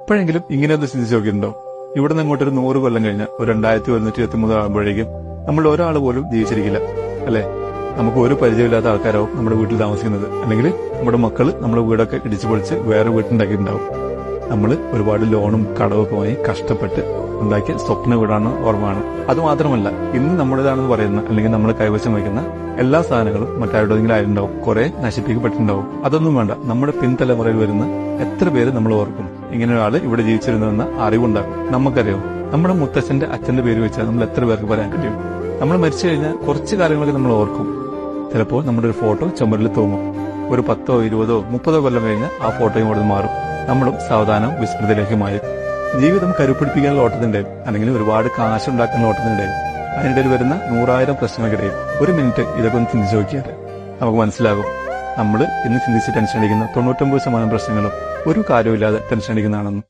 എപ്പോഴെങ്കിലും ഇങ്ങനെ ഒന്ന് ചിന്തിച്ചു നോക്കിയിട്ടുണ്ടോ? ഇവിടെ നിന്ന് അങ്ങോട്ടൊരു 100 കൊല്ലം കഴിഞ്ഞ് ഒരു 2123 ആകുമ്പോഴേക്കും നമ്മൾ ഒരാൾ പോലും ജീവിച്ചിരിക്കില്ല, അല്ലെ? നമുക്ക് ഒരു പരിചയമില്ലാത്ത ആൾക്കാരാവും നമ്മുടെ വീട്ടിൽ താമസിക്കുന്നത്, അല്ലെങ്കിൽ നമ്മുടെ മക്കള് നമ്മുടെ വീടൊക്കെ ഇടിച്ചു പൊളിച്ച് വേറെ വീട്ടുണ്ടാക്കിയിട്ടുണ്ടാവും. നമ്മൾ ഒരുപാട് ലോണും കടമൊക്കെ വാങ്ങി കഷ്ടപ്പെട്ട് ഉണ്ടാക്കിയ സ്വപ്ന വീടാണ് ഓർമ്മയാണ്. അതുമാത്രമല്ല, ഇന്ന് നമ്മുടേതാണെന്ന് പറയുന്ന അല്ലെങ്കിൽ നമ്മൾ കൈവശം വയ്ക്കുന്ന എല്ലാ സാധനങ്ങളും മറ്റാരുടെയെങ്കിലും ആയിട്ടുണ്ടാവും, കുറെ നശിപ്പിക്കപ്പെട്ടിട്ടുണ്ടാവും. അതൊന്നും വേണ്ട, നമ്മുടെ പിൻതലമുറയിൽ വരുന്ന എത്ര പേര് നമ്മൾ ഓർക്കും ഇങ്ങനെ ഒരാള് ഇവിടെ ജീവിച്ചിരുന്നുവെന്ന അറിവുണ്ടാകും. നമുക്കറിയാം, നമ്മുടെ മുത്തച്ഛന്റെ അച്ഛന്റെ പേര് വെച്ചാൽ നമ്മൾ എത്ര പേർക്ക് പറയാൻ കഴിയും? നമ്മൾ മരിച്ചു കഴിഞ്ഞാൽ കുറച്ച് കാര്യങ്ങളൊക്കെ നമ്മൾ ഓർക്കും. ചിലപ്പോൾ നമ്മുടെ ഒരു ഫോട്ടോ ചുമരിൽ തൂങ്ങും. ഒരു 10, 20, 30 കൊല്ലം കഴിഞ്ഞ് ആ ഫോട്ടോയും അവിടെ മാറും. നമ്മളും സാവധാനം വിസ്മൃതിയിലേക്ക് മാറും. ജീവിതം കരുപ്പിടിപ്പിക്കാനുള്ള ഓട്ടത്തിന്റെ അല്ലെങ്കിൽ ഒരുപാട് കാശുണ്ടാക്കുന്ന ഓട്ടത്തിന്റെ അതിനിടയിൽ വരുന്ന 100,000 പ്രശ്നങ്ങൾക്കിടയിൽ ഒരു മിനിറ്റ് ഇതൊക്കെ ഒന്ന് ചിന്തിച്ചു നോക്കിയാൽ നമുക്ക് മനസ്സിലാകും, നമ്മൾ ഇന്ന് ചിന്തിച്ച് ടെൻഷൻ അടിക്കുന്ന 99% പ്രശ്നങ്ങളും ഒരു കാര്യമില്ലാതെ ടെൻഷൻ അടിക്കുന്നതാണെന്ന്.